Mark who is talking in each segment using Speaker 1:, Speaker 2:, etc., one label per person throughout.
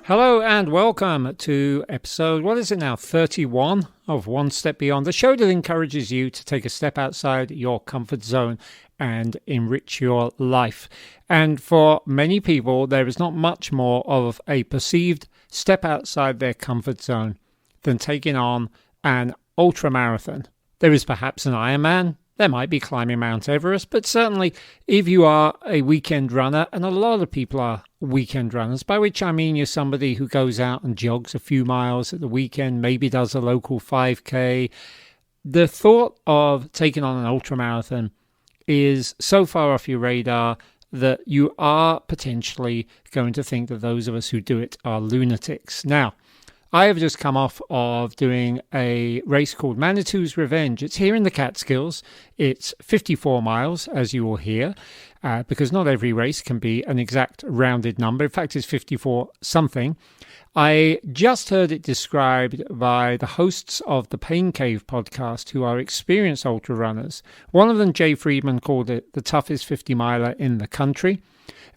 Speaker 1: Hello and welcome to episode, 31 of One Step Beyond, the show that encourages you to take a step outside your comfort zone and enrich your life. And for many people, there is not much more of a perceived step outside their comfort zone than taking on an ultramarathon. There is perhaps an Ironman. There might be climbing Mount Everest, but certainly if you are a weekend runner, and a lot of people are weekend runners, by which I mean you're somebody who goes out and jogs a few miles at the weekend, maybe does a local 5K, the thought of taking on an ultramarathon is so far off your radar that you are potentially going to think that those of us who do it are lunatics. Now, I have just come off of doing a race called Manitou's Revenge. It's here in the Catskills. It's 54 miles, as you will hear, because not every race can be an exact rounded number. In fact, it's 54 something. I just heard it described by the hosts of the Pain Cave podcast, who are experienced ultra runners. One of them, Jay Friedman, called it the toughest 50 miler in the country.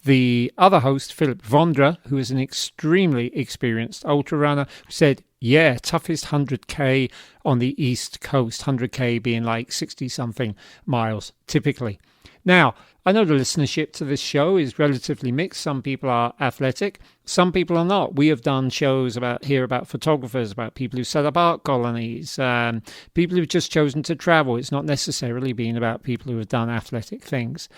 Speaker 1: The other host, Philip Vondra, who is an extremely experienced ultra runner, said, yeah, toughest 100K on the East Coast, 100K being like 60-something miles typically. Now, I know the listenership to this show is relatively mixed. Some people are athletic, some people are not. We have done shows about photographers, about people who set up art colonies, people who've just chosen to travel. It's not necessarily been about people who have done athletic things.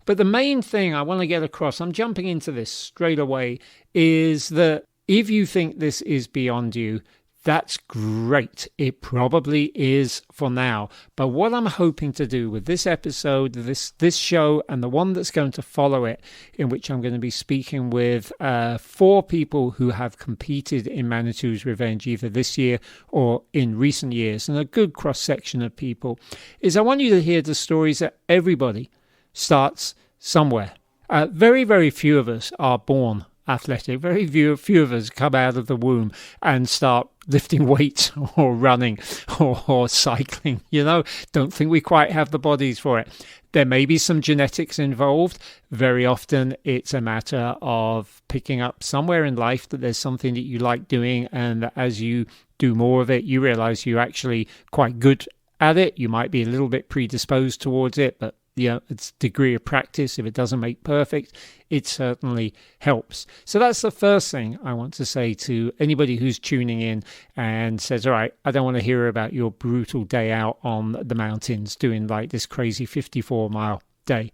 Speaker 1: But the main thing I want to get across, I'm jumping into this straight away, is that if you think this is beyond you, that's great. It probably is for now. But what I'm hoping to do with this episode, this show, and the one that's going to follow it, in which I'm going to be speaking with 4 people who have competed in Manitou's Revenge either this year or in recent years, and a good cross-section of people, is I want you to hear the stories that everybody starts somewhere. Very, very few of us are born athletic. Very few of us come out of the womb and start lifting weights or running or cycling. Don't think we quite have the bodies for it. There may be some genetics involved. Very often it's a matter of picking up somewhere in life that there's something that you like doing, and that as you do more of it, you realize you're actually quite good at it. You might be a little bit predisposed towards it, but it's degree of practice. If it doesn't make perfect, it certainly helps. So that's the first thing I want to say to anybody who's tuning in and says, all right, I don't want to hear about your brutal day out on the mountains doing like this crazy 54-mile day.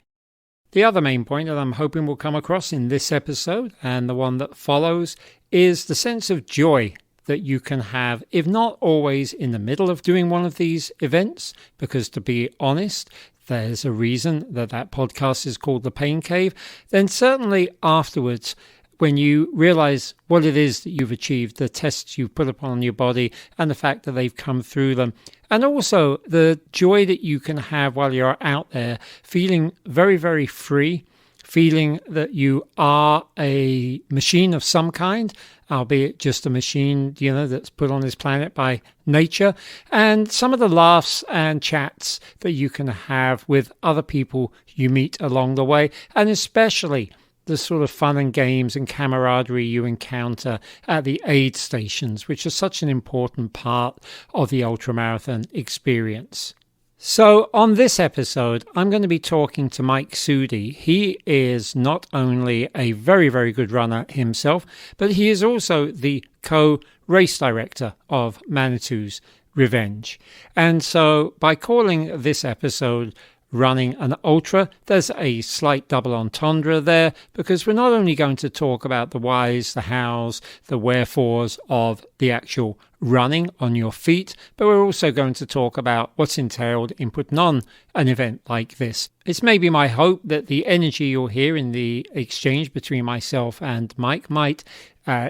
Speaker 1: The other main point that I'm hoping will come across in this episode, and the one that follows, is the sense of joy that you can have, if not always in the middle of doing one of these events, because to be honest, there's a reason that podcast is called The Pain Cave, then certainly afterwards, when you realize what it is that you've achieved, the tests you've put upon your body and the fact that they've come through them, and also the joy that you can have while you're out there, feeling very, very free, feeling that you are a machine of some kind, albeit just a machine, that's put on this planet by nature, and some of the laughs and chats that you can have with other people you meet along the way, and especially the sort of fun and games and camaraderie you encounter at the aid stations, which are such an important part of the ultramarathon experience. So on this episode, I'm going to be talking to Mike Siudy. He is not only a very, very good runner himself, but he is also the co-race director of Manitou's Revenge. And so by calling this episode Running an Ultra, there's a slight double entendre there, because we're not only going to talk about the whys, the hows, the wherefores of the actual running on your feet, but we're also going to talk about what's entailed in putting on an event like this. It's maybe my hope that the energy you'll hear in the exchange between myself and Mike might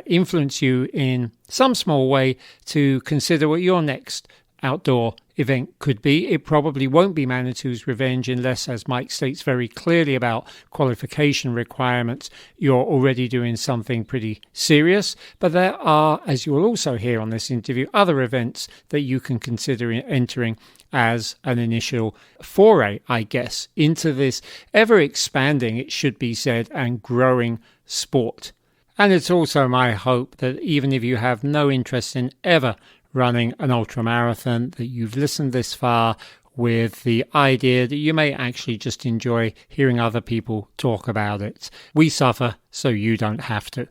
Speaker 1: influence you in some small way to consider what your next outdoor event could be. It probably won't be Manitou's Revenge unless, as Mike states very clearly about qualification requirements, you're already doing something pretty serious. But there are, as you will also hear on this interview, other events that you can consider entering as an initial foray, I guess, into this ever-expanding, it should be said, and growing sport. And it's also my hope that even if you have no interest in ever running an ultramarathon, that you've listened this far with the idea that you may actually just enjoy hearing other people talk about it. We suffer so you don't have to.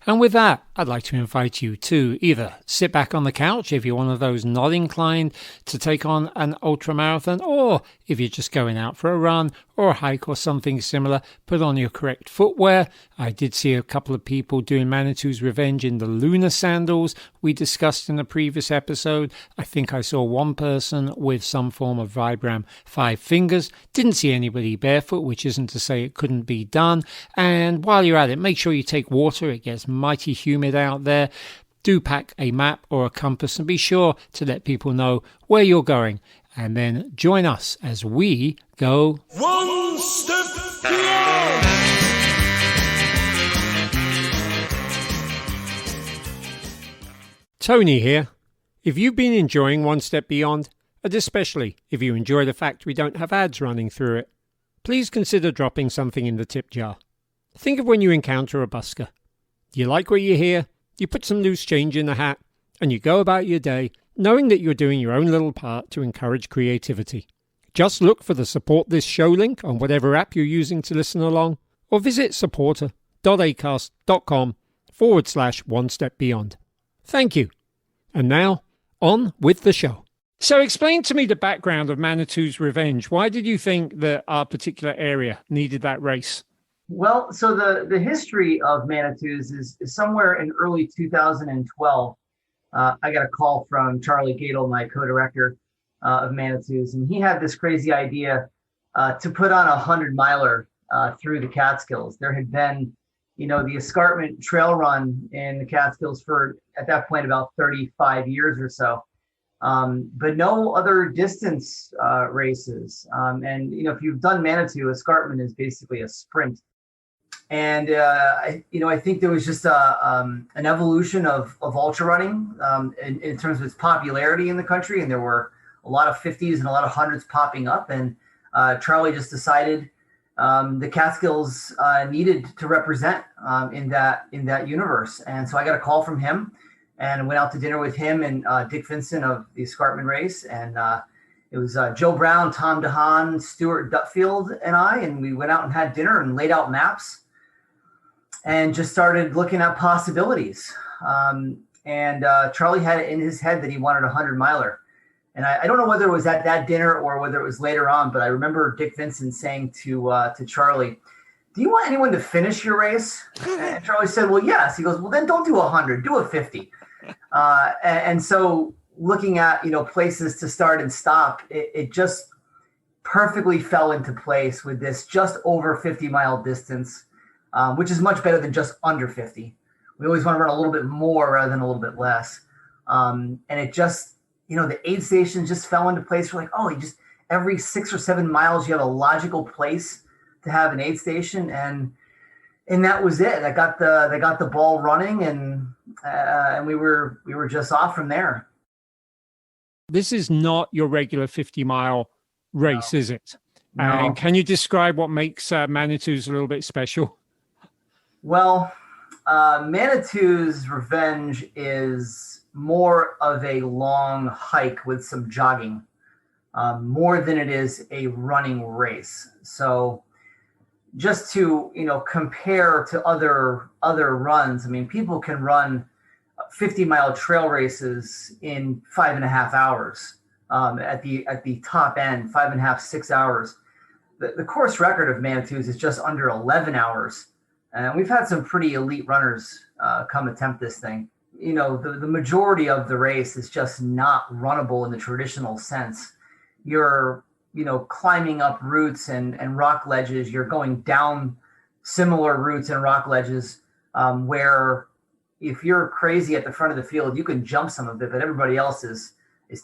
Speaker 1: And with that, I'd like to invite you to either sit back on the couch if you're one of those not inclined to take on an ultramarathon, or if you're just going out for a run or a hike or something similar, put on your correct footwear. I did see a couple of people doing Manitou's Revenge in the lunar sandals we discussed in the previous episode. I think I saw one person with some form of Vibram 5 fingers. Didn't see anybody barefoot, which isn't to say it couldn't be done. And while you're at it, make sure you take water. It gets mighty humid out there. Do pack a map or a compass and be sure to let people know where you're going. And then join us as we go one step beyond. Tony here. If you've been enjoying One Step Beyond, and especially if you enjoy the fact we don't have ads running through it, please consider dropping something in the tip jar. Think of when you encounter a busker. You like what you hear, you put some loose change in the hat, and you go about your day knowing that you're doing your own little part to encourage creativity. Just look for the Support This Show link on whatever app you're using to listen along, or visit supporter.acast.com/one step beyond. Thank you. And now, on with the show. So explain to me the background of Manitou's Revenge. Why did you think that our particular area needed that race?
Speaker 2: Well, so the history of Manitou's is somewhere in early 2012. I got a call from Charlie Gadel, my co-director of Manitou's, and he had this crazy idea to put on a 100-miler through the Catskills. There had been, the escarpment trail run in the Catskills for, at that point, about 35 years or so, but no other distance races. And, if you've done Manitou, escarpment is basically a sprint. And, I think there was just an evolution of ultra running in terms of its popularity in the country. And there were a lot of 50s and a lot of 100s popping up. And Charlie just decided the Catskills needed to represent in that universe. And so I got a call from him and went out to dinner with him and Dick Vincent of the escarpment race. And it was Joe Brown, Tom DeHaan, Stuart Dutfield, and I. And we went out and had dinner and laid out maps and just started looking at possibilities. And Charlie had it in his head that he wanted a 100-miler. And I don't know whether it was at that dinner or whether it was later on, but I remember Dick Vincent saying to Charlie, "Do you want anyone to finish your race?" And Charlie said, "Well, yes." He goes, "Well, then don't do 100, do a 50. And so looking at, places to start and stop, it just perfectly fell into place with this just over 50-mile distance, which is much better than just under 50. We always want to run a little bit more rather than a little bit less. And it just, the aid stations just fell into place. We're like, oh, you just every 6 or 7 miles, you have a logical place to have an aid station. And that was it. They got the ball running and we were just off from there.
Speaker 1: This is not your regular 50-mile race, is it?
Speaker 2: No.
Speaker 1: And can you describe what makes Manitou's a little bit special?
Speaker 2: Well, Manitou's Revenge is more of a long hike with some jogging, more than it is a running race. So just to, compare to other runs, I mean, people can run 50-mile trail races in 5.5 hours, at the top end, 5.5, 6 hours. The course record of Manitou's is just under 11 hours. And we've had some pretty elite runners come attempt this thing. The majority of the race is just not runnable in the traditional sense. You're, climbing up roots and rock ledges. You're going down similar routes and rock ledges where if you're crazy at the front of the field, you can jump some of it, but everybody else is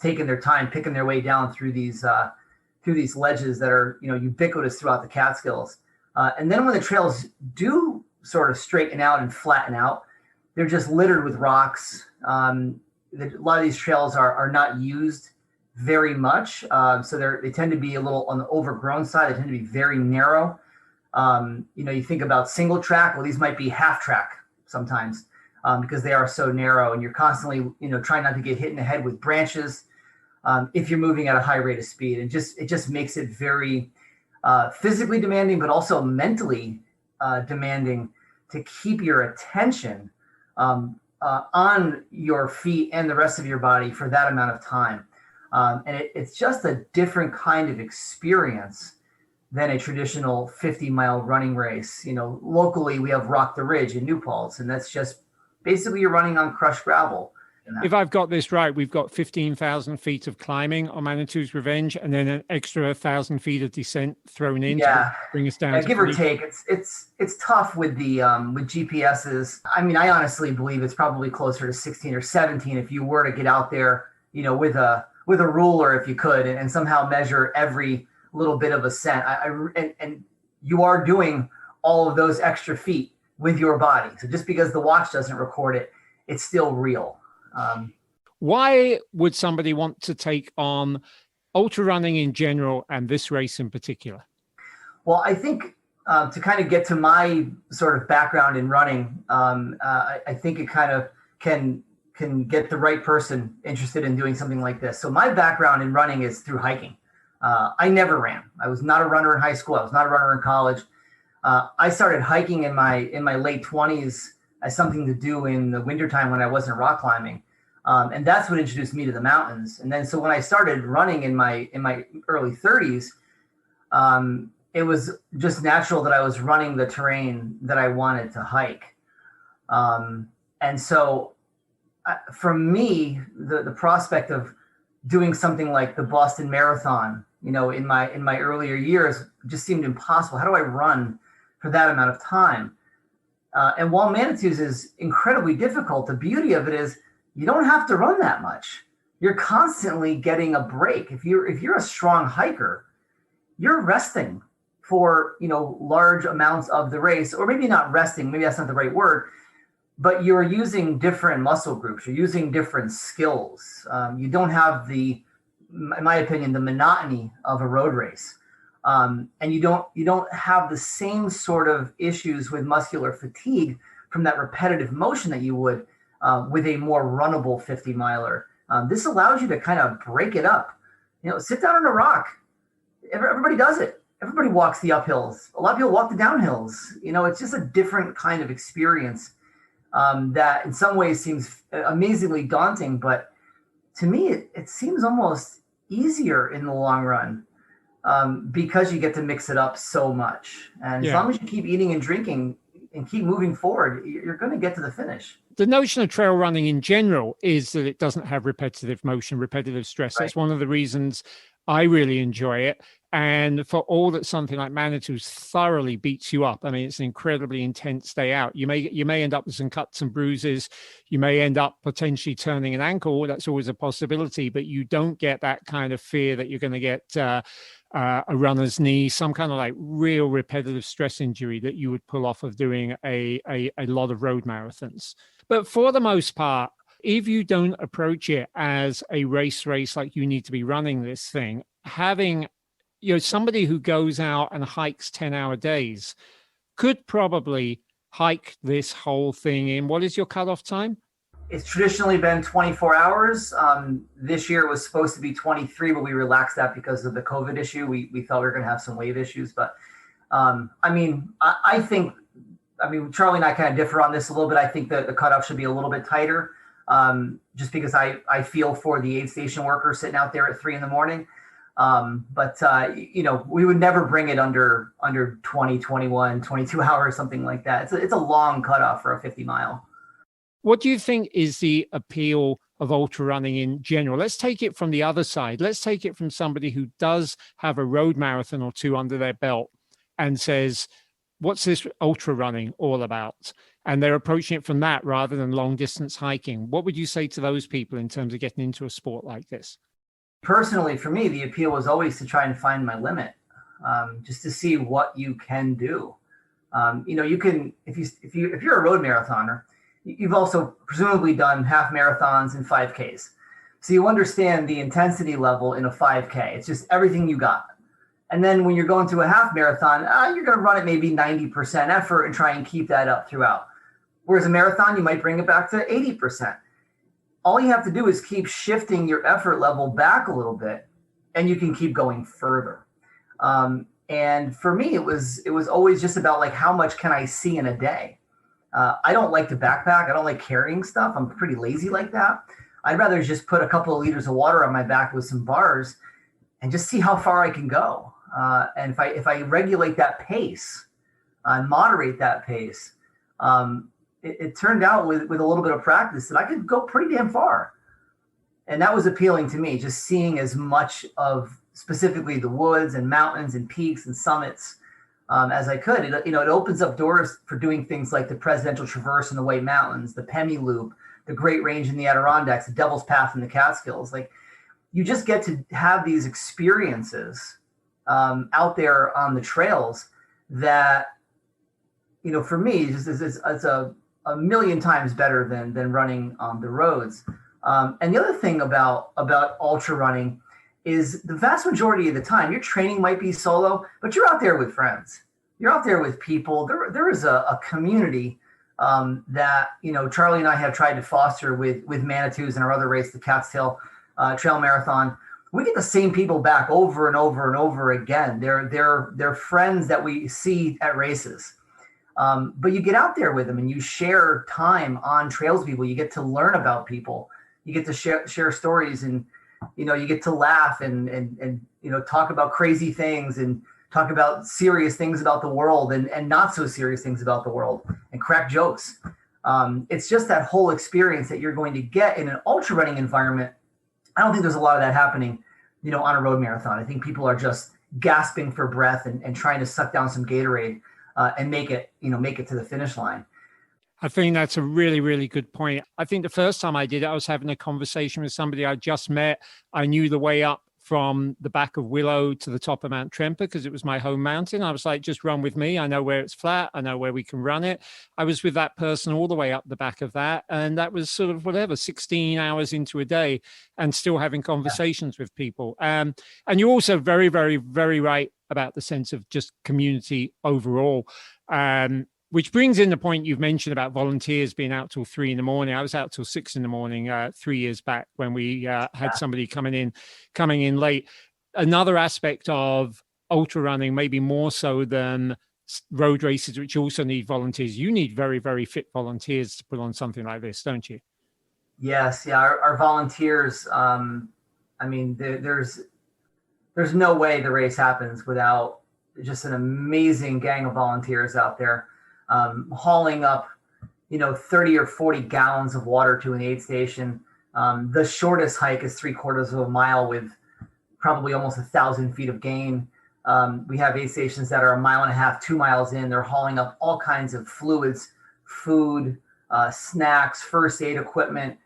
Speaker 2: taking their time, picking their way down through these ledges that are, ubiquitous throughout the Catskills. And then when the trails do sort of straighten out and flatten out, they're just littered with rocks. A lot of these trails are not used very much. So they tend to be a little on the overgrown side. They tend to be very narrow. You think about single track. Well, these might be half track sometimes because they are so narrow, and you're constantly, trying not to get hit in the head with branches if you're moving at a high rate of speed. And it just makes it very physically demanding, but also mentally demanding to keep your attention on your feet and the rest of your body for that amount of time. And it's just a different kind of experience than a traditional 50-mile running race. Locally, we have Rock the Ridge in New Paltz, and that's just basically you're running on crushed gravel.
Speaker 1: If I've got this right, we've got 15,000 feet of climbing on Manitou's Revenge, and then an extra 1,000 feet of descent thrown in to bring us down.
Speaker 2: Yeah, give or take. It's tough with the with GPSs. I mean, I honestly believe it's probably closer to 16 or 17 if you were to get out there, with a ruler, if you could, and somehow measure every little bit of ascent. And you are doing all of those extra feet with your body. So just because the watch doesn't record it, it's still real.
Speaker 1: Why would somebody want to take on ultra running in general and this race in particular?
Speaker 2: Well, I think to kind of get to my sort of background in running, I think it kind of can get the right person interested in doing something like this. So my background in running is through hiking. I never ran. I was not a runner in high school. I was not a runner in college. I started hiking in my late 20s as something to do in the wintertime when I wasn't rock climbing. And that's what introduced me to the mountains. And then, so when I started running in my early 30s, it was just natural that I was running the terrain that I wanted to hike. And so for me, the prospect of doing something like the Boston Marathon, in my earlier years just seemed impossible. How do I run for that amount of time? And while Manitou's is incredibly difficult, the beauty of it is you don't have to run that much. You're constantly getting a break. If you're a strong hiker, you're resting for, large amounts of the race, or maybe not resting, maybe that's not the right word, but you're using different muscle groups. You're using different skills. You don't have in my opinion, the monotony of a road race. And you don't have the same sort of issues with muscular fatigue from that repetitive motion that you would with a more runnable 50-miler. This allows you to kind of break it up. Sit down on a rock. Everybody does it. Everybody walks the uphills. A lot of people walk the downhills. It's just a different kind of experience that in some ways seems amazingly daunting, but to me, it seems almost easier in the long run because you get to mix it up so much. And as long as you keep eating and drinking and keep moving forward, you're going to get to the finish. The
Speaker 1: notion of trail running in general is that it doesn't have repetitive motion, repetitive stress. Right. That's one of the reasons I really enjoy it. And for all that something like Manitou's thoroughly beats you up, I mean, it's an incredibly intense day out. You may end up with some cuts and bruises. You may end up potentially turning an ankle. That's always a possibility, but you don't get that kind of fear that you're going to get a runner's knee, some kind of like real repetitive stress injury that you would pull off of doing a lot of road marathons. But for the most part, if you don't approach it as a race like you need to be running this thing, having somebody who goes out and hikes 10-hour days could probably hike this whole thing in, what is your cutoff time?
Speaker 2: It's traditionally been 24 hours. This year it was supposed to be 23, but we relaxed that because of the COVID issue. We thought we were going to have some wave issues. But I think Charlie and I kind of differ on this a little bit. I think that the cutoff should be a little bit tighter just because I feel for the aid station workers sitting out there at 3 a.m. But we would never bring it under 20, 21, 22 hours, something like that. It's a long cutoff for a 50-mile.
Speaker 1: What do you think is the appeal of ultra running in general? Let's take it from the other side. Let's take it from somebody who does have a road marathon or two under their belt and says, what's this ultra running all about? And they're approaching it from that rather than long distance hiking. What would you say to those people in terms of getting into a sport like this?
Speaker 2: Personally, for me, the appeal was always to try and find my limit, just to see what you can do. You can, if you're a road marathoner, you've also presumably done half marathons and 5Ks. So you understand the intensity level in a 5K. It's just everything you got. And then when you're going to a half marathon, you're going to run at maybe 90% effort and try and keep that up throughout. Whereas a marathon, you might bring it back to 80%. All you have to do is keep shifting your effort level back a little bit, and you can keep going further. And for me, it was always just about like, how much can I see in a day? I don't like to backpack. I don't like carrying stuff. I'm pretty lazy like that. I'd rather just put a couple of liters of water on my back with some bars and just see how far I can go. And if I regulate that pace, moderate that pace, it turned out with a little bit of practice that I could go pretty damn far. And that was appealing to me, just seeing as much of specifically the woods and mountains and peaks and summits as I could. It opens up doors for doing things like the Presidential Traverse in the White Mountains, the Pemi Loop, the Great Range in the Adirondacks, the Devil's Path in the Catskills. Like, you just get to have these experiences out there on the trails that, for me, it's a million times better than running on the roads. And the other thing about ultra running is the vast majority of the time, your training might be solo, but you're out there with friends. You're out there with people. There is a community that, Charlie and I have tried to foster with Manitous and our other race, the Catskill Trail Marathon. We get the same people back over and over and over again. They're friends that we see at races. But you get out there with them and you share time on trails with people. You get to learn about people. You get to share stories, and you get to laugh and talk about crazy things and talk about serious things about the world and not so serious things about the world and crack jokes. It's just that whole experience that you're going to get in an ultra running environment. I don't think there's a lot of that happening, on a road marathon. I think people are just gasping for breath and trying to suck down some Gatorade and make it to the finish line.
Speaker 1: I think that's a really, really good point. I think the first time I did it, I was having a conversation with somebody I just met. I knew the way up from the back of Willow to the top of Mount Tremper because it was my home mountain. I was like, just run with me. I know where it's flat. I know where we can run it. I was with that person all the way up the back of that. And that was sort of 16 hours into a day and still having conversations with people. And you're also very, very, very right about the sense of just community overall. Which brings in the point you've mentioned about volunteers being out till 3 a.m. I was out till 6 a.m. 3 years back when we had somebody coming in late. Another aspect of ultra running, maybe more so than road races, which also need volunteers. You need very, very fit volunteers to put on something like this, don't you?
Speaker 2: Yes. Yeah. Our volunteers, there's no way the race happens without just an amazing gang of volunteers out there. Hauling up, 30 or 40 gallons of water to an aid station. The shortest hike is 3/4 of a mile with probably almost 1,000 feet of gain. We have aid stations that are 1.5 miles, 2 miles in. They're hauling up all kinds of fluids, food, snacks, first aid equipment.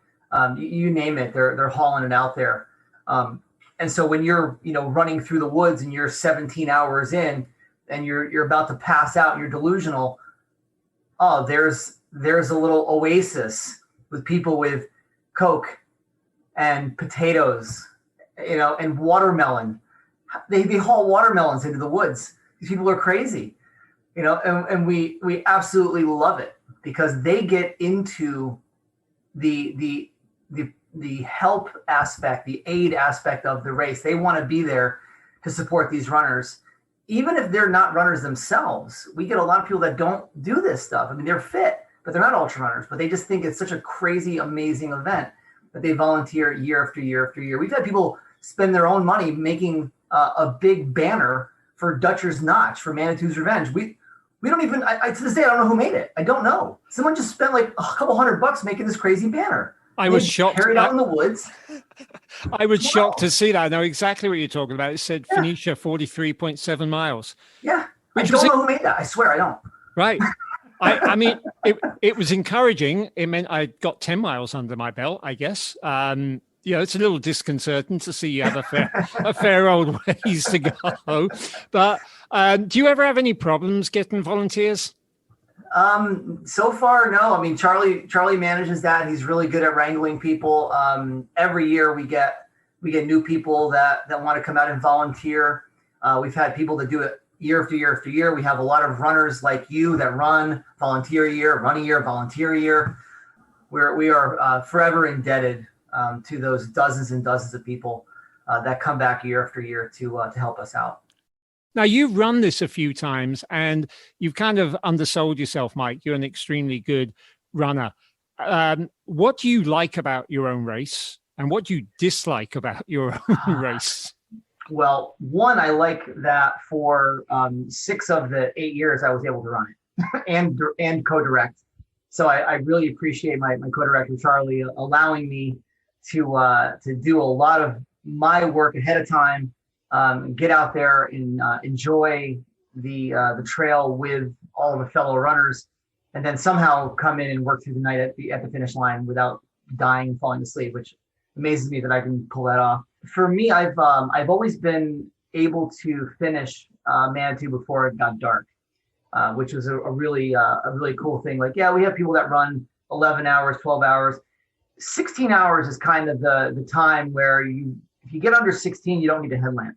Speaker 2: You name it, they're hauling it out there. And so when you're, running through the woods and you're 17 hours in and you're about to pass out and you're delusional, oh, there's a little oasis with people with Coke and potatoes, and watermelon. They haul watermelons into the woods. These people are crazy, and we absolutely love it because they get into the help aspect, the aid aspect of the race. They want to be there to support these runners. Even if they're not runners themselves, we get a lot of people that don't do this stuff. I mean, they're fit, but they're not ultra runners, but they just think it's such a crazy, amazing event that they volunteer year after year after year. We've had people spend their own money making a big banner for Dutcher's Notch, for Manitou's Revenge. We don't even, to this day, I don't know who made it. I don't know. Someone just spent like a couple $100 making this crazy banner.
Speaker 1: I was shocked.
Speaker 2: Carried out in the woods.
Speaker 1: I was shocked to see that. I know exactly what you're talking about. It said Phoenicia 43.7 miles.
Speaker 2: Yeah. I don't know who made that. I swear I don't.
Speaker 1: Right. I mean, it was encouraging. It meant I got 10 miles under my belt, I guess. It's a little disconcerting to see you have a fair old ways to go. But do you ever have any problems getting volunteers?
Speaker 2: So far, no. I mean, Charlie manages that. He's really good at wrangling people. Every year we get new people that want to come out and volunteer. We've had people that do it year after year after year. We have a lot of runners like you that run volunteer year, run a year, volunteer year. We are forever indebted to those dozens and dozens of people that come back year after year to help us out.
Speaker 1: Now, you've run this a few times and you've kind of undersold yourself, Mike. You're an extremely good runner. What do you like about your own race and what do you dislike about your own race?
Speaker 2: Well, one, I like that for 6 of the 8 years I was able to run it and co-direct. So I really appreciate my co-director, Charlie, allowing me to do a lot of my work ahead of time, get out there and enjoy the trail with all of the fellow runners, and then somehow come in and work through the night at the finish line without dying and falling asleep, which amazes me that I can pull that off. For me, I've always been able to finish Manitou before it got dark, which was a really cool thing. Like, yeah, we have people that run 11 hours, 12 hours. 16 hours is kind of the time where if you get under 16, you don't need a headlamp.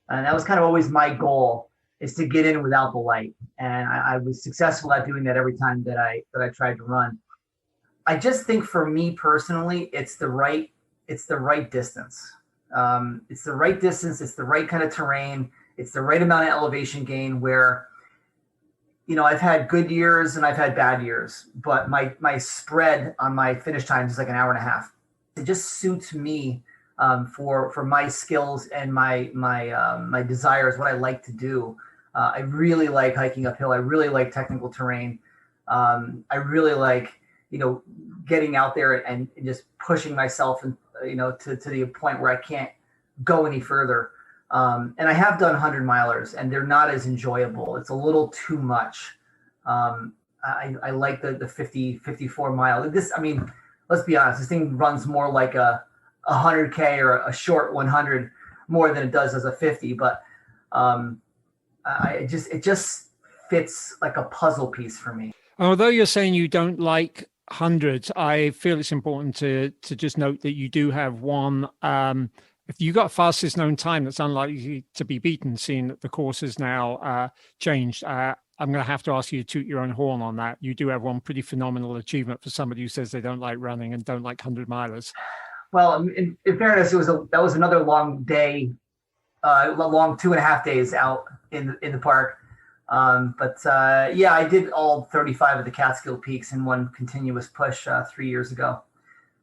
Speaker 2: And that was kind of always my goal, is to get in without the light. And I was successful at doing that every time that I tried to run. I just think for me personally, it's the right distance. It's the right distance. It's the right kind of terrain. It's the right amount of elevation gain where, I've had good years and I've had bad years, but my spread on my finish time is like an hour and a half. It just suits me for my skills and my desires, what I like to do. I really like hiking uphill. I really like technical terrain. I really like, getting out there and just pushing myself and, to the point where I can't go any further. And I have done 100-milers and they're not as enjoyable. It's a little too much. I like the 50, 54 mile. Let's be honest, this thing runs more like a 100K or a short 100 more than it does as a 50. But it just fits like a puzzle piece for me.
Speaker 1: Although you're saying you don't like hundreds, I feel it's important to just note that you do have one. If you got fastest known time, that's unlikely to be beaten, seeing that the course is now changed. I'm going to have to ask you to toot your own horn on that. You do have one pretty phenomenal achievement for somebody who says they don't like running and don't like 100-milers.
Speaker 2: Well, in fairness, that was another long day, long 2.5 days out in the park. Yeah, I did all 35 of the Catskill peaks in one continuous push 3 years ago.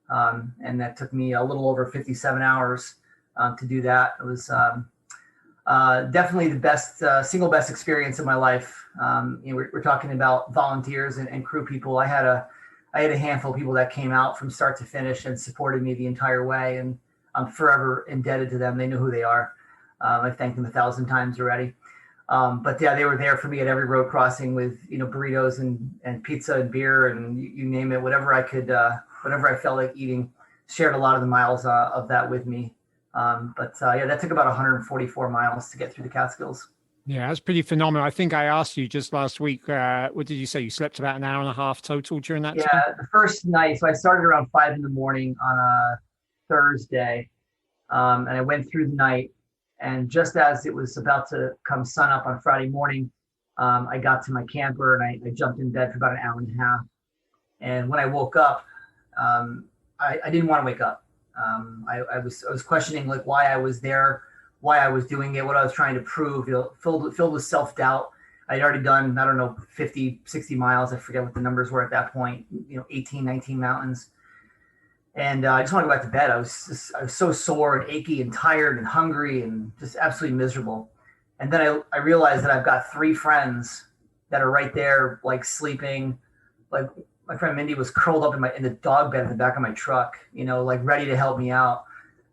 Speaker 2: And that took me a little over 57 hours to do that. It was definitely the best, single best experience of my life. We're talking about volunteers and crew people. I had a handful of people that came out from start to finish and supported me the entire way, and I'm forever indebted to them. They know who they are. I've thanked them 1,000 times already. But yeah, they were there for me at every road crossing with, burritos and pizza and beer and you name it, whatever I could, whatever I felt like eating. Shared a lot of the miles of that with me. Yeah, that took about 144 miles to get through the Catskills.
Speaker 1: Yeah, that's pretty phenomenal. I think I asked you just last week, what did you say? You slept about an hour and a half total during that time?
Speaker 2: Yeah, the first night. So I started around 5 a.m. on a Thursday, and I went through the night. And just as it was about to come sun up on Friday morning, I got to my camper and I jumped in bed for about an hour and a half. And when I woke up, I didn't want to wake up. I was questioning like why I was there, why I was doing it, what I was trying to prove, filled with self-doubt. I'd already done, 50, 60 miles. I forget what the numbers were at that point, 18, 19 mountains. And I just want to go back to bed. I was so sore and achy and tired and hungry and just absolutely miserable. And then I realized that I've got 3 friends that are right there, like sleeping. Like my friend Mindy was curled up in the dog bed in the back of my truck, like ready to help me out.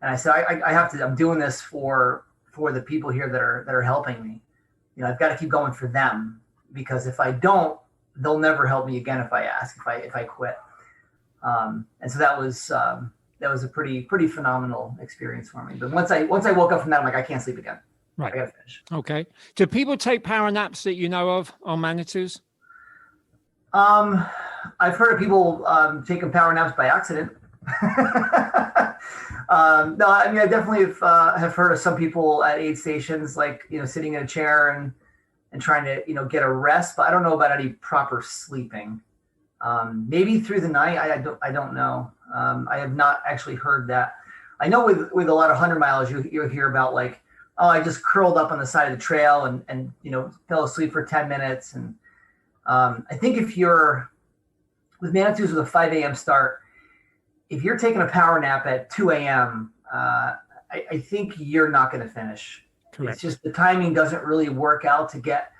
Speaker 2: And I said, I have to. I'm doing this for the people here that are helping me. I've got to keep going for them, because if I don't, they'll never help me again if I ask, if I quit. And so that was a pretty phenomenal experience for me. But once I woke up from that, I'm like, I can't sleep again.
Speaker 1: Right.
Speaker 2: I gotta finish.
Speaker 1: Okay. Do people take power naps that you know of on Manitous?
Speaker 2: I've heard of people taking power naps by accident. No, I definitely have heard of some people at aid stations, like, sitting in a chair and and trying to, get a rest, but I don't know about any proper sleeping. Maybe through the night. I don't know. I have not actually heard that. I know with a lot of 100 milers, you hear about like, oh, I just curled up on the side of the trail and fell asleep for 10 minutes. And I think if you're with Manitou's with a 5 a.m. start, if you're taking a power nap at 2 a.m., I think you're not going to finish.
Speaker 1: Correct.
Speaker 2: It's just the timing doesn't really work out to get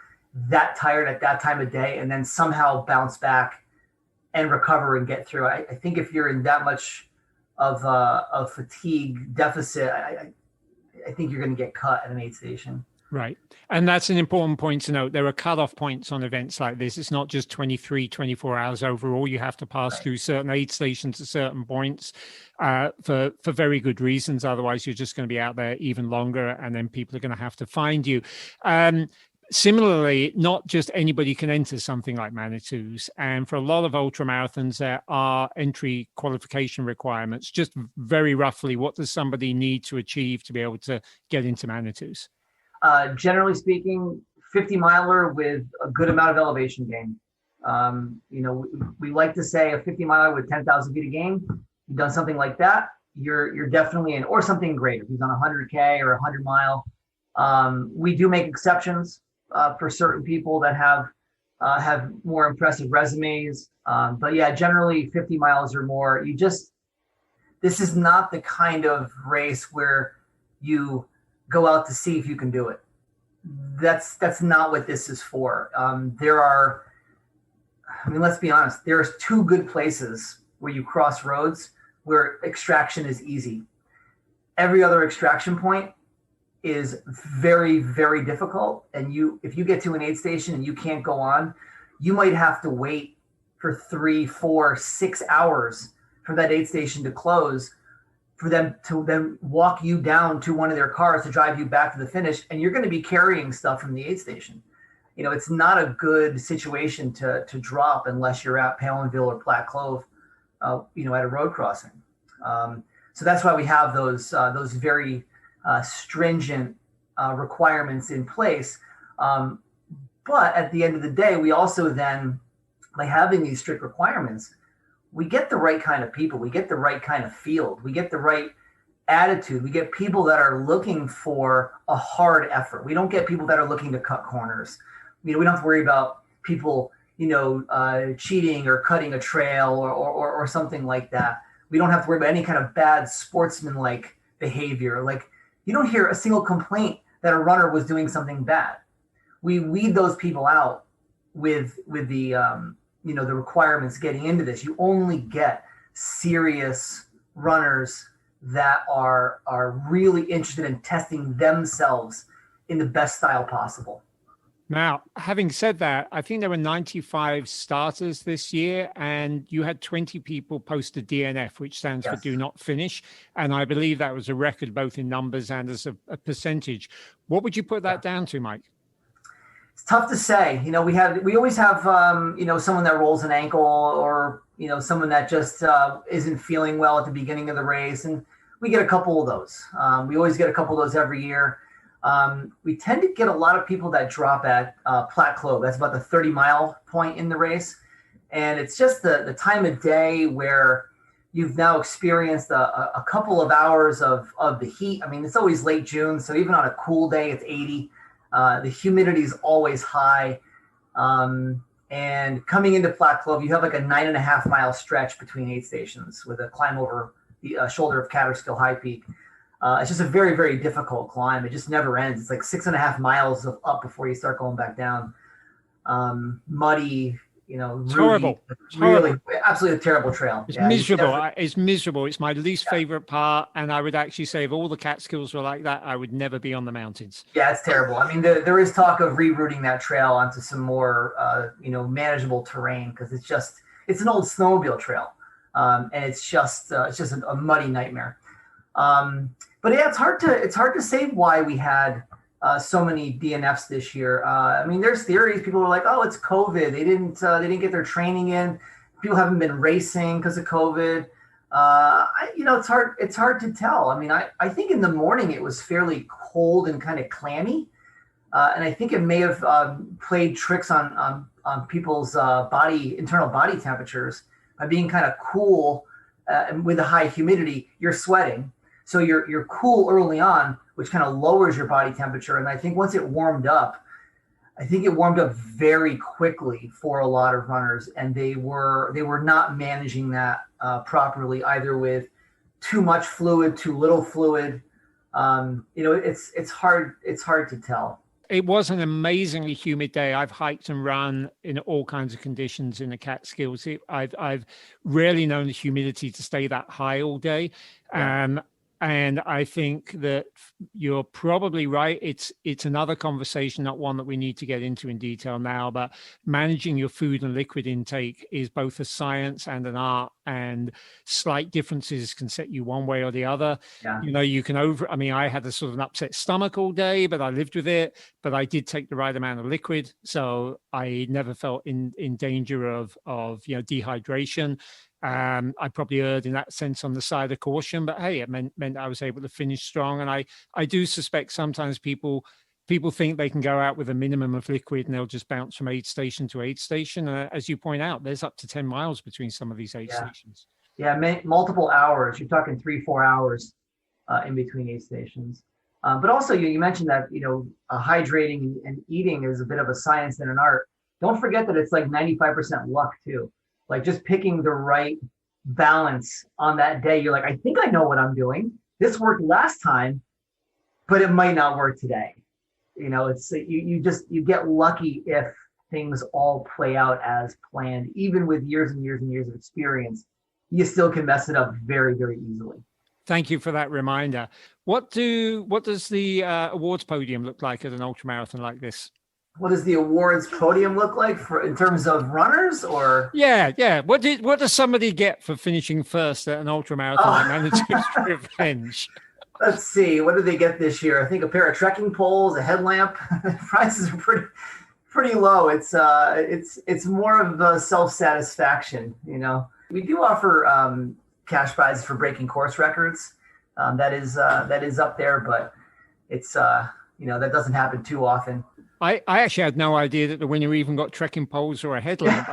Speaker 2: that tired at that time of day and then somehow bounce back and recover and get through. I think if you're in that much of fatigue deficit, I think you're going to get cut at an aid station.
Speaker 1: Right. And that's an important point to note. There are cutoff points on events like this. It's not just 23, 24 hours overall. You have to pass through certain aid stations at certain points for very good reasons. Otherwise, you're just going to be out there even longer, and then people are going to have to find you. Similarly, not just anybody can enter something like Manitou's. And for a lot of ultramarathons, there are entry qualification requirements. Just very roughly, what does somebody need to achieve to be able to get into Manitou's?
Speaker 2: Generally speaking, 50-miler with a good amount of elevation gain. We like to say a 50-miler with 10,000 feet of gain. You've done something like that, you're definitely in, or something greater. If you've done 100K or 100-mile. We do make exceptions for certain people that have more impressive resumes. But yeah, generally 50 miles or more. This is not the kind of race where you go out to see if you can do it. That's not what this is for. Let's be honest, there's two good places where you cross roads where extraction is easy. Every other extraction point is very, very difficult. And if you get to an aid station and you can't go on, you might have to wait for 3, 4, 6 hours for that aid station to close, for them to then walk you down to one of their cars to drive you back to the finish. And you're going to be carrying stuff from the aid station. It's not a good situation to drop unless you're at Palinville or Platte Clove, at a road crossing. So that's why we have those very stringent requirements in place. But at the end of the day, we also then, by having these strict requirements, we get the right kind of people, we get the right kind of field, we get the right attitude, we get people that are looking for a hard effort. We don't get people that are looking to cut corners. We don't have to worry about people, cheating or cutting a trail or something like that. We don't have to worry about any kind of bad sportsman-like behavior. Like, you don't hear a single complaint that a runner was doing something bad. We weed those people out with the the requirements getting into this. You only get serious runners that are really interested in testing themselves in the best style possible.
Speaker 1: Now, having said that, I think there were 95 starters this year, and you had 20 people post a DNF, which stands for do not finish. And I believe that was a record both in numbers and as a percentage. What would you put that down to, Mike?
Speaker 2: It's tough to say. We always have someone that rolls an ankle, or someone that just isn't feeling well at the beginning of the race, and we get a couple of those. We always get a couple of those every year. We tend to get a lot of people that drop at Platte Clove. That's about the 30-mile point in the race, and it's just the time of day where you've now experienced a couple of hours of the heat. I mean, it's always late June, so even on a cool day, it's 80. The humidity is always high. And coming into Platte Clove, you have like a 9.5-mile stretch between aid stations with a climb over the shoulder of Catskill High Peak. It's just a very, very difficult climb. It just never ends. It's like 6.5 miles up before you start going back down. Muddy,
Speaker 1: It's
Speaker 2: really,
Speaker 1: horrible.
Speaker 2: Absolutely a terrible trail.
Speaker 1: It's miserable. It's miserable. It's my least favorite part. And I would actually say if all the Catskills were like that, I would never be on the mountains. Yeah,
Speaker 2: it's terrible. I mean, there is talk of rerouting that trail onto some more, manageable terrain, because it's an old snowmobile trail. And it's just a muddy nightmare. But yeah, it's hard to say why we had so many DNFs this year. There's theories. People are like, "Oh, it's COVID. They didn't get their training in. People haven't been racing because of COVID." It's hard to tell. I think in the morning it was fairly cold and kind of clammy. And I think it may have played tricks on people's internal body temperatures by being kind of cool and with a high humidity. You're sweating, so you're cool early on, which kind of lowers your body temperature. And I think once it warmed up, I think it warmed up very quickly for a lot of runners, and they were not managing that properly, either with too much fluid, too little fluid. It's hard to tell.
Speaker 1: It was an amazingly humid day. I've hiked and run in all kinds of conditions in the Catskills. I've rarely known the humidity to stay that high all day.
Speaker 2: Yeah.
Speaker 1: And I think that you're probably right. It's another conversation, not one that we need to get into in detail now, but managing your food and liquid intake is both a science and an art, and slight differences can set you one way or the other.
Speaker 2: Yeah.
Speaker 1: You can I had a sort of an upset stomach all day, but I lived with it. But I did take the right amount of liquid, so I never felt in danger of dehydration. I probably erred in that sense on the side of caution, but hey, it meant I was able to finish strong. And I do suspect sometimes people think they can go out with a minimum of liquid and they'll just bounce from aid station to aid station. As you point out, there's up to 10 miles between some of these aid stations.
Speaker 2: Yeah, multiple hours. You're talking 3-4 hours in between aid stations. But also, you mentioned that hydrating and eating is a bit of a science and an art. Don't forget that it's like 95% luck too. Like just picking the right balance on that day. You're like, I think I know what I'm doing. This worked last time, but it might not work today. It's you get lucky if things all play out as planned. Even with years and years and years of experience, you still can mess it up very, very easily.
Speaker 1: Thank you for that reminder. What does the awards podium look like at an ultramarathon like this?
Speaker 2: What does the awards podium look like in terms of runners, or?
Speaker 1: Yeah. What does somebody get for finishing first at an ultramarathon like Manitou's Revenge?
Speaker 2: Let's see. What did they get this year? I think a pair of trekking poles, a headlamp. Prices are pretty low. It's more of a self-satisfaction. We do offer cash prizes for breaking course records. That is up there, but it's that doesn't happen too often.
Speaker 1: I actually had no idea that the winner even got trekking poles or a headlamp.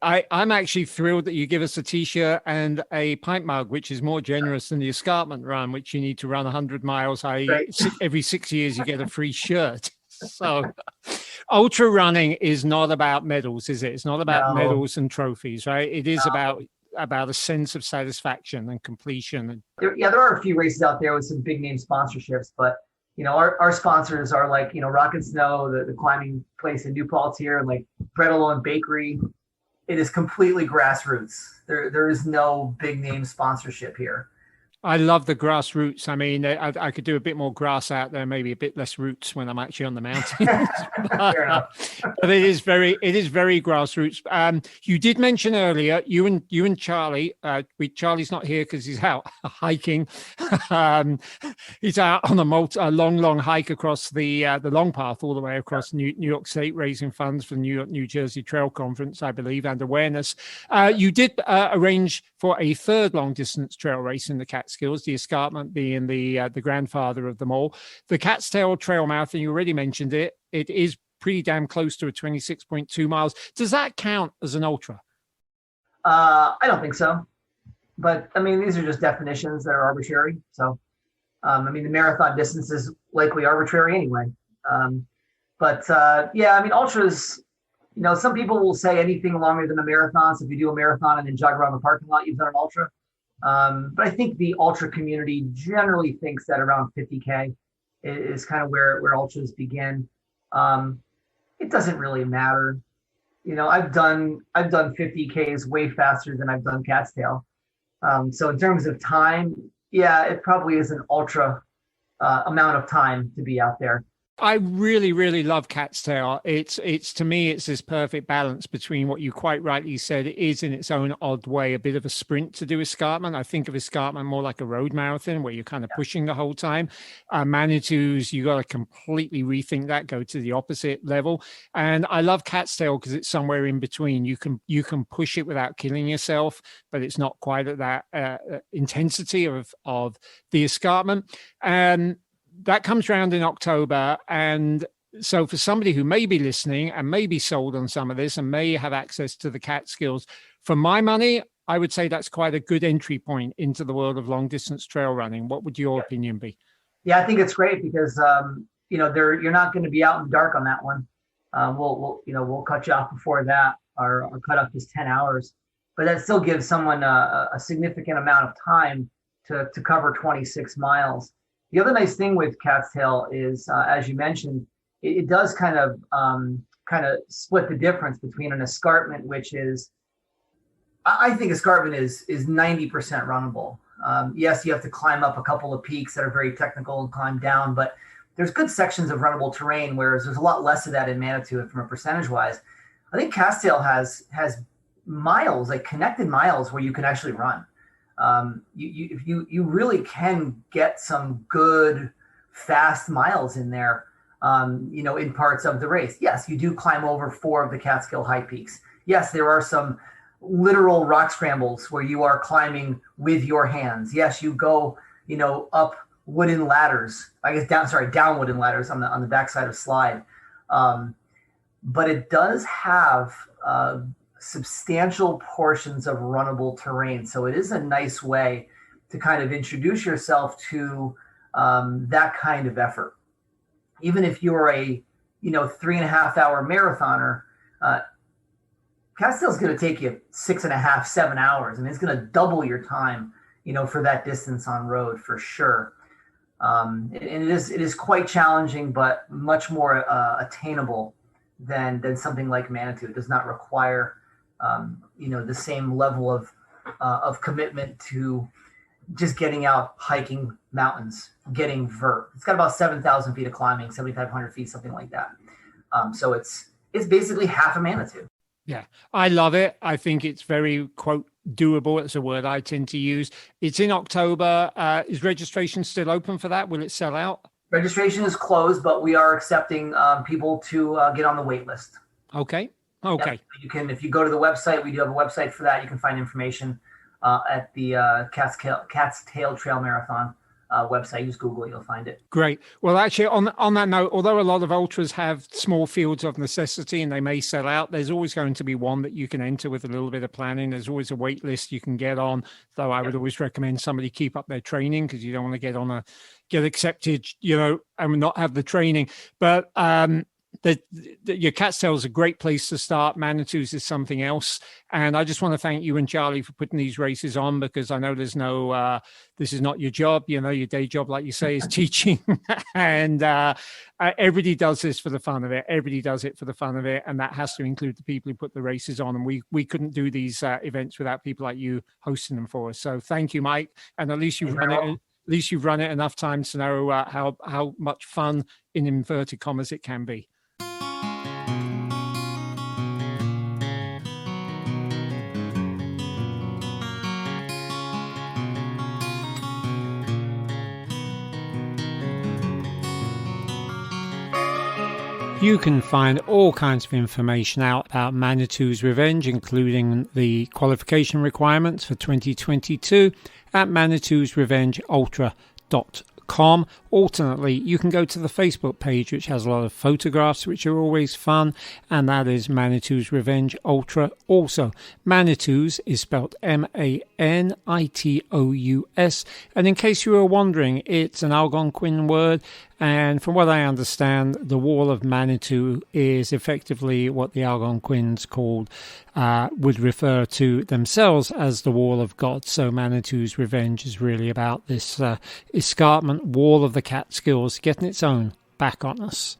Speaker 1: I'm actually thrilled that you give us a T-shirt and a pint mug, which is more generous than the escarpment run, which you need to run 100 miles. Every 6 years you get a free shirt. So ultra running is not about medals, is it? It's not about medals and trophies, right? It is about a sense of satisfaction and completion.
Speaker 2: There are a few races out there with some big name sponsorships, but our sponsors are like, Rock and Snow, the climbing place in New Paltz here, and like Bread Alone Bakery. It is completely grassroots. There is no big name sponsorship here.
Speaker 1: I love the grassroots. I mean, I could do a bit more grass out there, maybe a bit less roots when I'm actually on the mountain. But it is very grassroots. You did mention earlier, you and Charlie. Charlie's not here because he's out hiking. He's out on a long hike across the long path all the way across New York State, raising funds for the New Jersey Trail Conference, I believe, and awareness. You did arrange for a third long distance trail race in the Catskills, the escarpment being the grandfather of them all. The Catskill Trail Marathon, you already mentioned it. It is pretty damn close to a 26.2 miles. Does that count as an ultra?
Speaker 2: I don't think so. But I mean, these are just definitions that are arbitrary. So, the marathon distance is likely arbitrary anyway. Ultras, some people will say anything longer than a marathon. So if you do a marathon and then jog around the parking lot, you've done an ultra. But I think the ultra community generally thinks that around 50K is kind of where ultras begin. It doesn't really matter. I've done 50Ks way faster than I've done Catskill. So in terms of time, yeah, it probably is an ultra amount of time to be out there.
Speaker 1: I really, really love Catskill. It's to me, it's this perfect balance between what you quite rightly said. It is in its own odd way a bit of a sprint to do escarpment. I think of escarpment more like a road marathon where you're kind of pushing the whole time. Manitou's, you got to completely rethink that, go to the opposite level. And I love Catskill because it's somewhere in between. You can push it without killing yourself, but it's not quite at that intensity of the escarpment. And that comes around in October. And so for somebody who may be listening and may be sold on some of this and may have access to the Catskills, for my money, I would say that's quite a good entry point into the world of long distance trail running. What would your opinion be?
Speaker 2: Yeah, I think it's great because you're not going to be out in the dark on that one. We'll cut you off before that. Our cutoff is 10 hours, but that still gives someone a significant amount of time to cover 26 miles. The other nice thing with Catskill is, as you mentioned, it does kind of split the difference between an escarpment, which is, I think escarpment is 90% runnable. Yes, you have to climb up a couple of peaks that are very technical and climb down, but there's good sections of runnable terrain, whereas there's a lot less of that in Manitou from a percentage wise. I think Catskill has miles, like connected miles, where you can actually run. You really can get some good fast miles in there, in parts of the race. Yes, you do climb over 4 of the Catskill high peaks. Yes, there are some literal rock scrambles where you are climbing with your hands. Yes, you go, up wooden ladders, down wooden ladders on the backside of slide. But it does have substantial portions of runnable terrain. So it is a nice way to kind of introduce yourself to that kind of effort. Even if you're a 3.5 hour marathoner, Catskill's going to take you 6.5, 7 hours, and it's going to double your time, for that distance on road for sure. And it is quite challenging, but much more attainable than something like Manitou. It does not require, the same level of commitment to just getting out, hiking mountains, getting vert. It's got about 7,000 feet of climbing, 7,500 feet, something like that. So it's basically half a Manitou.
Speaker 1: Yeah, I love it. I think it's very, quote, doable. It's a word I tend to use. It's in October. Is registration still open for that? Will it sell out?
Speaker 2: Registration is closed, but we are accepting people to get on the wait list.
Speaker 1: Okay.
Speaker 2: Yep. You can, if you go to the website, we do have a website for that. You can find information at the Cat's Tail Trail Marathon website. Use Google, you'll find it.
Speaker 1: Great. Well, actually, on that note, although a lot of ultras have small fields of necessity and they may sell out, there's always going to be one that you can enter with a little bit of planning. There's always a wait list you can get on, though I would always recommend somebody keep up their training because you don't want to get accepted, and not have the training. But your Catskill is a great place to start. Manitou's is something else. And I just want to thank you and Charlie for putting these races on, because I know there's no, this is not your job, your day job, like you say, is teaching. And everybody does this for the fun of it. Everybody does it for the fun of it. And that has to include the people who put the races on. And we couldn't do these events without people like you hosting them for us. So thank you, Mike. And at least you've run it enough times to know how much fun, in inverted commas, it can be. You can find all kinds of information out about Manitou's Revenge, including the qualification requirements for 2022 at manitousrevengeultra.com. Alternately, you can go to the Facebook page, which has a lot of photographs, which are always fun, and that is Manitou's Revenge Ultra. Also, Manitou's is spelled Manitous, and in case you were wondering, it's an Algonquin word, and from what I understand, the Wall of Manitou is effectively what the Algonquins would refer to themselves as the Wall of God. So Manitou's Revenge is really about this escarpment wall of the Catskills getting its own back on us.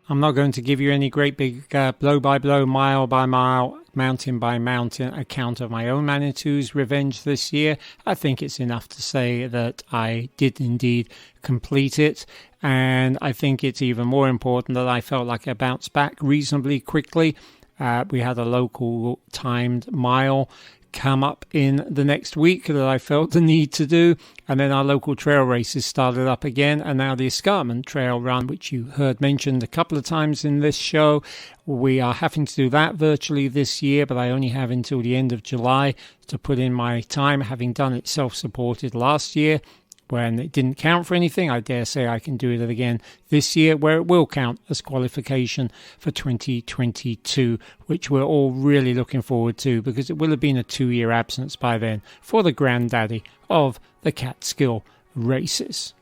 Speaker 1: I'm not going to give you any great big blow-by-blow, mile-by-mile, mountain-by-mountain account of my own Manitou's Revenge this year. I think it's enough to say that I did indeed complete it, and I think it's even more important that I felt like I bounced back reasonably quickly. We had a local timed mile come up in the next week that I felt the need to do, and then our local trail races started up again, and now the escarpment trail run, which you heard mentioned a couple of times in this show, we are having to do that virtually this year, but I only have until the end of July to put in my time, having done it self-supported last year. when it didn't count for anything. I dare say I can do it again this year, where it will count as qualification for 2022, which we're all really looking forward to, because it will have been a 2-year absence by then for the granddaddy of the Catskill races.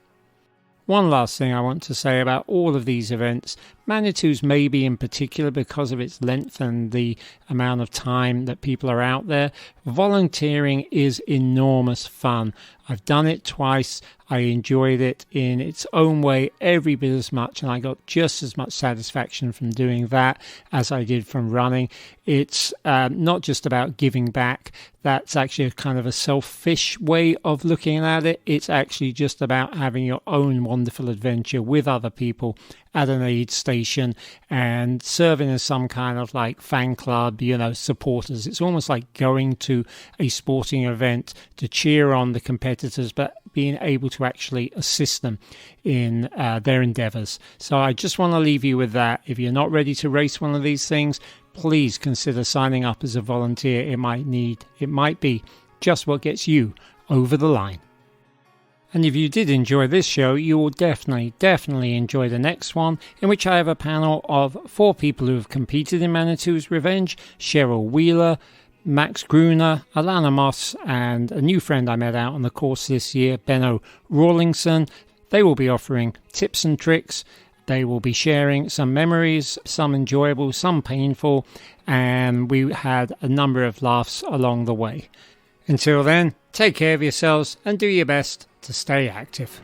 Speaker 1: One last thing I want to say about all of these events. Manitou's maybe in particular, because of its length and the amount of time that people are out there, volunteering is enormous fun. I've done it twice. I enjoyed it in its own way every bit as much, and I got just as much satisfaction from doing that as I did from running. It's not just about giving back. That's actually a kind of a selfish way of looking at it. It's actually just about having your own wonderful adventure with other people at an aid station and serving as some kind of like fan club, supporters. It's almost like going to a sporting event to cheer on the competitors, but being able to actually assist them in their endeavors. So I just want to leave you with that. If you're not ready to race one of these things, please consider signing up as a volunteer. It might be just what gets you over the line. And if you did enjoy this show, you will definitely enjoy the next one, in which I have a panel of 4 people who have competed in Manitou's Revenge: Cheryl Wheeler, Max Gruner, Alana Moss, and a new friend I met out on the course this year, Benno Rawlingson. They will be offering tips and tricks. They will be sharing some memories, some enjoyable, some painful, and we had a number of laughs along the way. Until then, take care of yourselves and do your best to stay active.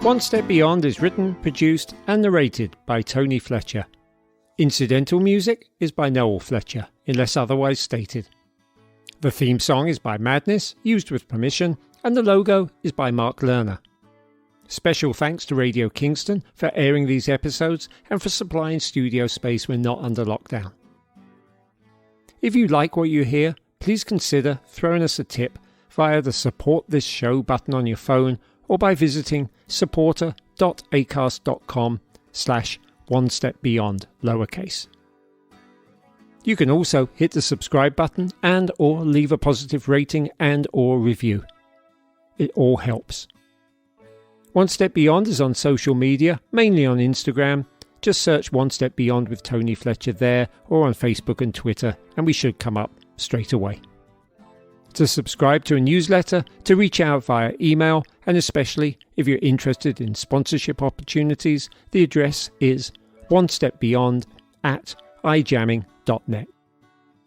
Speaker 1: One Step Beyond is written, produced and narrated by Tony Fletcher. Incidental music is by Noel Fletcher, unless otherwise stated. The theme song is by Madness, used with permission, and the logo is by Mark Lerner. Special thanks to Radio Kingston for airing these episodes and for supplying studio space when not under lockdown. If you like what you hear, please consider throwing us a tip via the Support This Show button on your phone, or by visiting supporter.acast.com/onestepbeyond lowercase. You can also hit the subscribe button and or leave a positive rating and or review. It all helps. One Step Beyond is on social media, mainly on Instagram. Just search One Step Beyond with Tony Fletcher there, or on Facebook and Twitter, and we should come up straight away. To subscribe to a newsletter, to reach out via email, and especially if you're interested in sponsorship opportunities, the address is onestepbeyond@ijamming.net.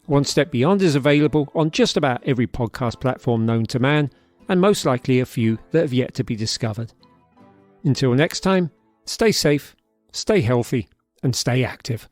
Speaker 1: One Step Beyond is available on just about every podcast platform known to man, and most likely a few that have yet to be discovered. Until next time, stay safe, stay healthy, and stay active.